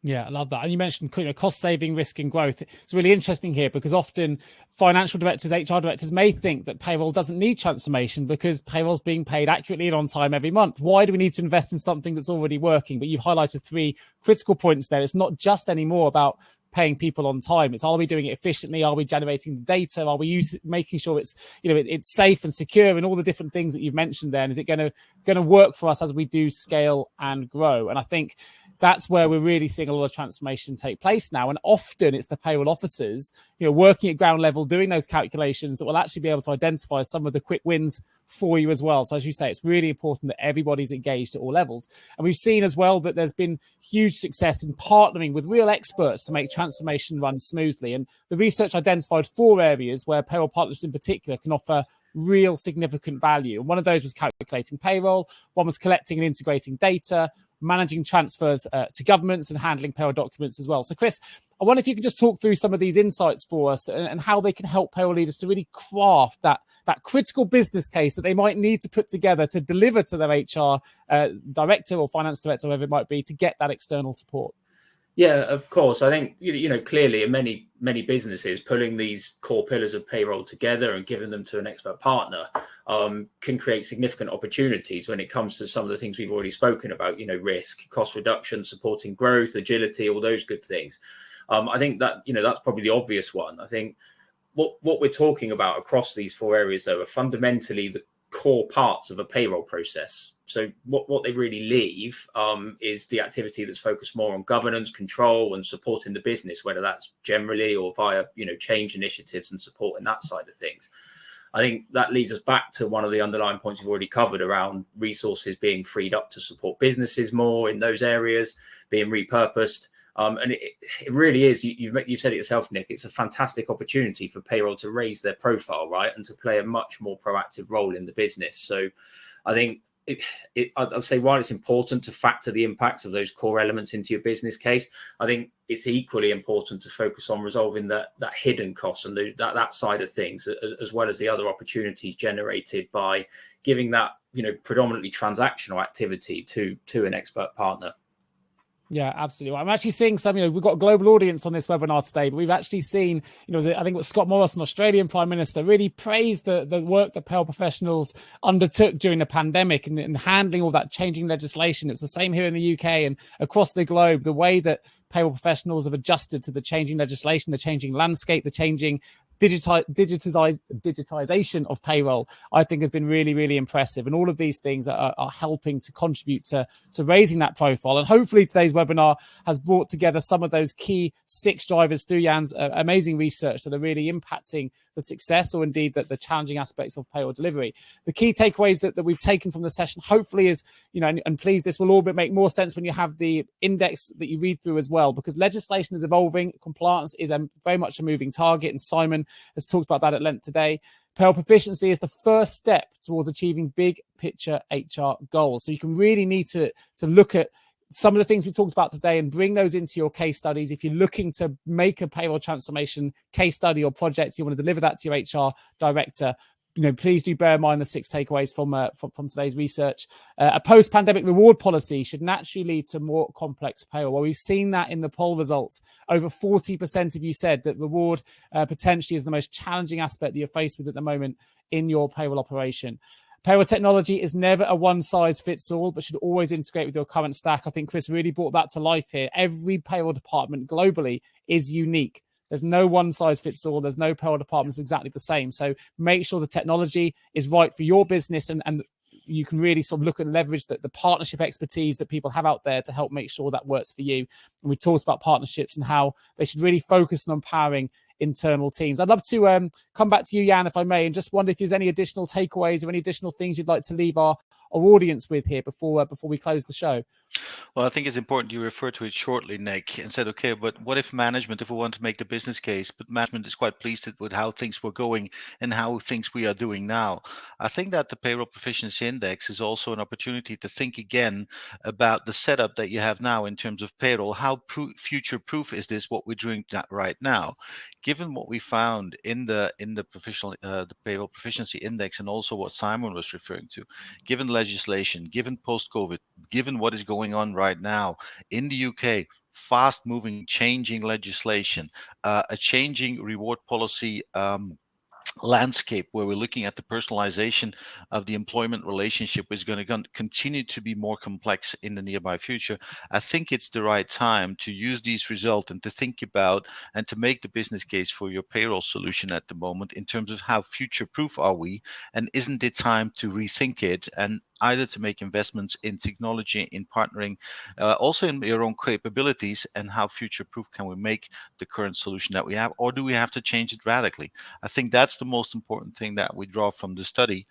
Yeah, I love that. And you mentioned cost saving, risk and growth. It's really interesting here because often financial directors, HR directors may think that payroll doesn't need transformation because payroll's being paid accurately and on time every month. Why do we need to invest in something that's already working? But you've highlighted 3 critical points there. It's not just anymore about paying people on time. It's, are we doing it efficiently? Are we generating the data? Are we making sure it's, it's safe and secure and all the different things that you've mentioned there? And is it going to work for us as we do scale and grow? And I think that's where we're really seeing a lot of transformation take place now. And often it's the payroll officers, working at ground level, doing those calculations that will actually be able to identify some of the quick wins for you as well. So as you say, it's really important that everybody's engaged at all levels. And we've seen as well that there's been huge success in partnering with real experts to make transformation run smoothly. And the research identified 4 areas where payroll partners in particular can offer real significant value. And one of those was calculating payroll. One was collecting and integrating data, managing transfers to governments and handling payroll documents as well. So Chris, I wonder if you could just talk through some of these insights for us and how they can help payroll leaders to really craft that critical business case that they might need to put together to deliver to their HR director or finance director, whoever it might be, to get that external support. Yeah, of course. I think, clearly in many businesses, pulling these core pillars of payroll together and giving them to an expert partner can create significant opportunities when it comes to some of the things we've already spoken about, risk, cost reduction, supporting growth, agility, all those good things. I think that, that's probably the obvious one. I think what we're talking about across these 4 areas, though, are fundamentally the core parts of a payroll process. So what they really leave is the activity that's focused more on governance, control, and supporting the business, whether that's generally or via change initiatives and support in that side of things. I think that leads us back to one of the underlying points we've already covered around resources being freed up to support businesses more in those areas, being repurposed. And it really is, you've said it yourself, Nick, it's a fantastic opportunity for payroll to raise their profile, right, and to play a much more proactive role in the business. So I think I'd say while it's important to factor the impacts of those core elements into your business case, I think it's equally important to focus on resolving that hidden costs and that side of things, as well as the other opportunities generated by giving that predominantly transactional activity to an expert partner. Yeah, absolutely. I'm actually seeing some, we've got a global audience on this webinar today, but we've actually seen, I think what Scott Morrison, Australian Prime Minister, really praised the work that payroll professionals undertook during the pandemic and handling all that changing legislation. It's the same here in the UK and across the globe, the way that payroll professionals have adjusted to the changing legislation, the changing landscape, the changing digitization of payroll, I think has been really, really impressive. And all of these things are helping to contribute to raising that profile. And hopefully today's webinar has brought together some of those key 6 drivers through Jan's amazing research that are really impacting the success or indeed the challenging aspects of payroll delivery. The key takeaways that we've taken from the session, hopefully is, and please, this will all make more sense when you have the index that you read through as well, because legislation is evolving. Compliance is very much a moving target. And Simon has talked about that at length today. Payroll proficiency is the first step towards achieving big picture HR goals. So you can really need to look at some of the things we talked about today and bring those into your case studies. If you're looking to make a payroll transformation case study or project, you want to deliver that to your HR director, please do bear in mind the 6 takeaways from today's research. A post-pandemic reward policy should naturally lead to more complex payroll. Well, we've seen that in the poll results. Over 40% of you said that reward potentially is the most challenging aspect that you're faced with at the moment in your payroll operation. Payroll technology is never a one-size-fits-all, but should always integrate with your current stack. I think Chris really brought that to life here. Every payroll department globally is unique. There's no one-size-fits-all. There's no payroll department that's exactly the same. So make sure the technology is right for your business and you can really sort of look and leverage the partnership expertise that people have out there to help make sure that works for you. And we talked about partnerships and how they should really focus on empowering internal teams. I'd love to come back to you, Jan, if I may, and just wonder if there's any additional takeaways or any additional things you'd like to leave our audience with here before we close the show. Well, I think it's important you refer to it shortly, Nick, and said, okay, but what if management, if we want to make the business case, but management is quite pleased with how things were going and how things we are doing now? I think that the Payroll Proficiency Index is also an opportunity to think again about the setup that you have now in terms of payroll. How future-proof is this, what we're doing right now? Given what we found in the Payroll Proficiency Index, and also what Simon was referring to, given legislation, given post-COVID, given what is going on right now in the UK, fast moving, changing legislation, a changing reward policy landscape where we're looking at the personalization of the employment relationship is going to continue to be more complex in the nearby future. I think it's the right time to use these results and to think about and to make the business case for your payroll solution at the moment in terms of how future proof are we, and isn't it time to rethink it, and either to make investments in technology, in partnering, also in your own capabilities, and how future proof can we make the current solution that we have, or do we have to change it radically? I think that's the most important thing that we draw from the study.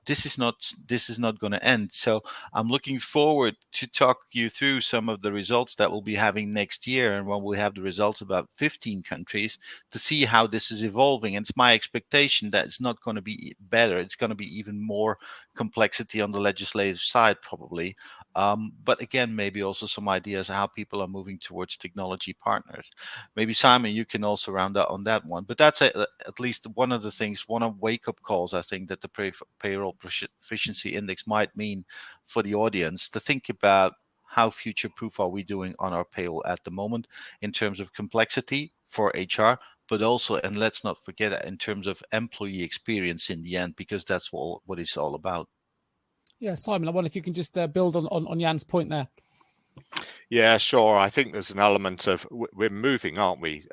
This is not going to end. So I'm looking forward to talk you through some of the results that we'll be having next year, and when we have the results about 15 countries, to see how this is evolving. And it's my expectation that it's not going to be better. It's going to be even more complexity on the legislative side, probably. But again, maybe also some ideas how people are moving towards technology partners. Maybe Simon, you can also round out on that one. But that's at least one of the things, one of wake-up calls, I think, that the Payroll Proficiency Index might mean for the audience to think about how future-proof are we doing on our payroll at the moment in terms of complexity for HR, but also, and let's not forget, in terms of employee experience in the end, because that's what it's all about. Yeah, Simon, I wonder if you can just build on Jan's point there. Yeah, sure. I think there's an element of, we're moving, aren't we?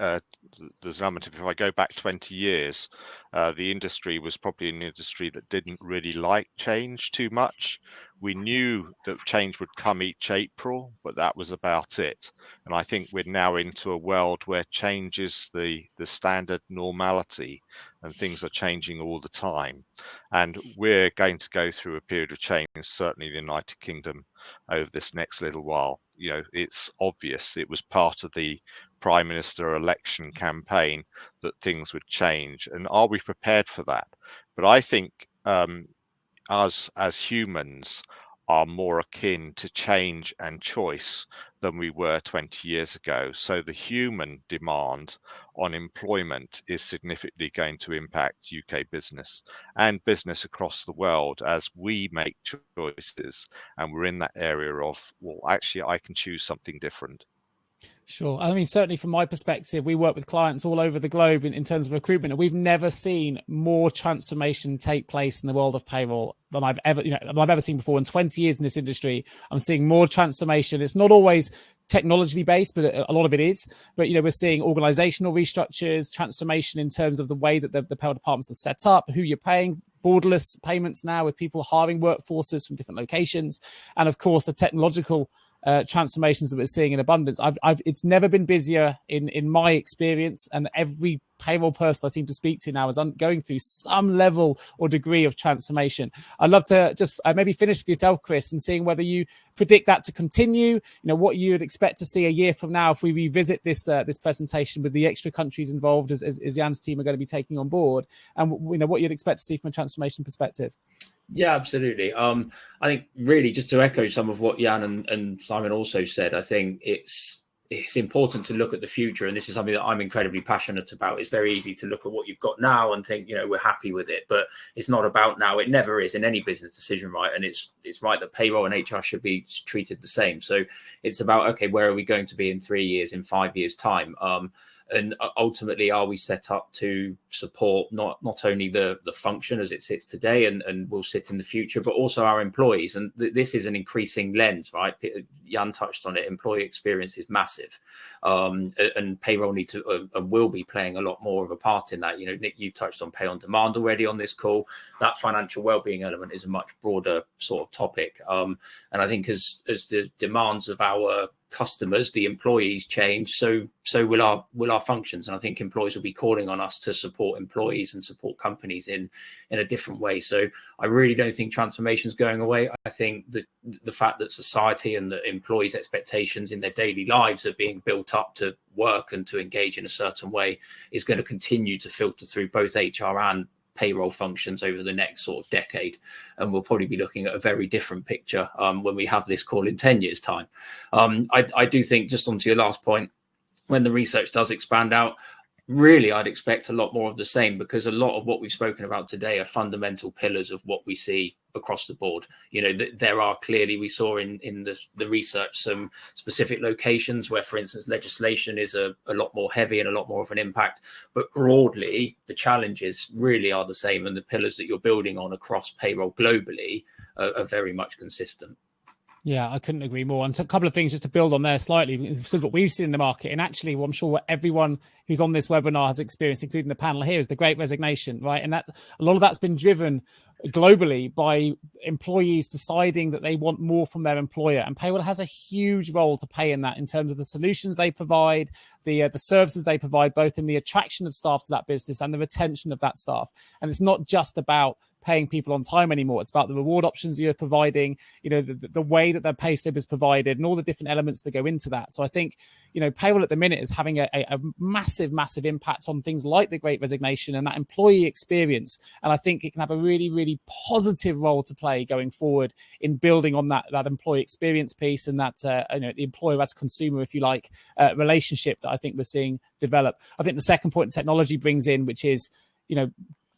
There's an element of, if I go back 20 years, the industry was probably an industry that didn't really like change too much. We knew that change would come each April, but that was about it. And I think we're now into a world where change is the standard normality, and things are changing all the time. And we're going to go through a period of change, certainly the United Kingdom, over this next little while. You know, it's obvious. It was part of the Prime Minister election campaign that things would change. And are we prepared for that? But I think us as humans are more akin to change and choice than we were 20 years ago. So the human demand on employment is significantly going to impact UK business and business across the world as we make choices, and we're in that area of, well, actually, I can choose something different. Sure. I mean, certainly from my perspective, we work with clients all over the globe in terms of recruitment, and we've never seen more transformation take place in the world of payroll than I've ever seen before. In 20 years in this industry, I'm seeing more transformation. It's not always technologically based, but a lot of it is. But, we're seeing organizational restructures, transformation in terms of the way that the payroll departments are set up, who you're paying, borderless payments now with people hiring workforces from different locations. And of course, the technological transformations that we're seeing in abundance. It's never been busier in my experience, and every payroll person I seem to speak to now is going through some level or degree of transformation. I'd love to just maybe finish with yourself, Chris, and seeing whether you predict that to continue. What you'd expect to see a year from now if we revisit this presentation with the extra countries involved as Jan's team are going to be taking on board, and what you'd expect to see from a transformation perspective. Yeah, absolutely. I think really just to echo some of what Jan and Simon also said, I think it's important to look at the future. And this is something that I'm incredibly passionate about. It's very easy to look at what you've got now and think, we're happy with it, but it's not about now. It never is in any business decision, right? And it's right that payroll and HR should be treated the same. So it's about, okay, where are we going to be in 3 years, in 5 years time? And ultimately, are we set up to support not only the function as it sits today and will sit in the future, but also our employees? And this is an increasing lens, right? Jan touched on it. Employee experience is massive, and payroll need to and will be playing a lot more of a part in that. You know, Nick, you've touched on pay on demand already on this call. That financial well-being element is a much broader sort of topic, and I think as the demands of our customers, the employees change, so will our functions. And I think employees will be calling on us to support employees and support companies in a different way. So I really don't think transformation is going away. I think the fact that society and the employees' expectations in their daily lives are being built up to work and to engage in a certain way is going to continue to filter through both HR and payroll functions over the next sort of decade, and we'll probably be looking at a very different picture when we have this call in 10 years time. I do think, just onto your last point, when the research does expand out, really I'd expect a lot more of the same, because a lot of what we've spoken about today are fundamental pillars of what we see across the board. You know, there are clearly, we saw in the research some specific locations where, for instance, legislation is a lot more heavy and a lot more of an impact, but broadly the challenges really are the same, and the pillars that you're building on across payroll globally are very much consistent. Yeah, I couldn't agree more. And so a couple of things just to build on there slightly, this is what we've seen in the market. And actually, I'm sure what everyone who's on this webinar has experienced, including the panel here, is the Great Resignation, right? And that's a lot of that's been driven globally by employees deciding that they want more from their employer. And payroll has a huge role to play in that, in terms of the solutions they provide, the services they provide, both in the attraction of staff to that business and the retention of that staff. And it's not just about paying people on time anymore. It's about the reward options you're providing, you know, the way that their pay slip is provided and all the different elements that go into that. So I think, you know, payroll at the minute is having a massive, massive impact on things like the Great Resignation and that employee experience. And I think it can have a really, really positive role to play going forward in building on that employee experience piece and that, you know, the employer as consumer, if you like, relationship that I think we're seeing develop. I think the second point technology brings in, which is, you know,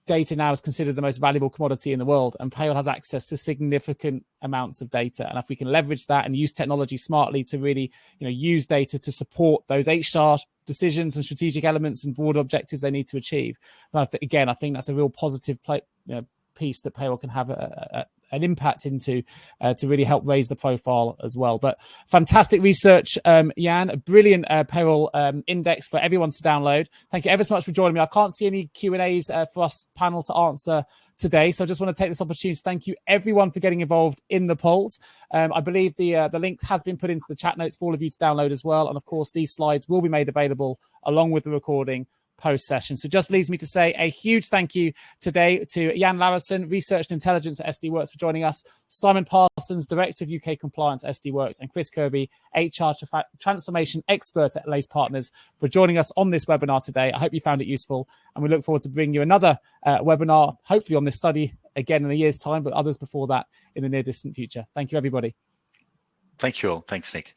data now is considered the most valuable commodity in the world, and payroll has access to significant amounts of data. And if we can leverage that and use technology smartly to really, you know, use data to support those HR decisions and strategic elements and broader objectives they need to achieve, I think that's a real positive piece that payroll can have an impact into to really help raise the profile as well. But fantastic research, Jan, a brilliant payroll index for everyone to download. Thank you ever so much for joining me. I can't see any Q&As for us panel to answer today, so I just want to take this opportunity to thank you everyone for getting involved in the polls. I believe the link has been put into the chat notes for all of you to download as well, and of course these slides will be made available along with the recording post-session. So just leaves me to say a huge thank you today to Jan Larison, Research and Intelligence at SD Worx, for joining us, Simon Parsons, Director of UK Compliance at SD Worx, and Chris Kirby, HR Transformation Expert at Lace Partners, for joining us on this webinar today. I hope you found it useful, and we look forward to bringing you another webinar, hopefully on this study again in a year's time, but others before that in the near distant future. Thank you, everybody. Thank you all. Thanks, Nick.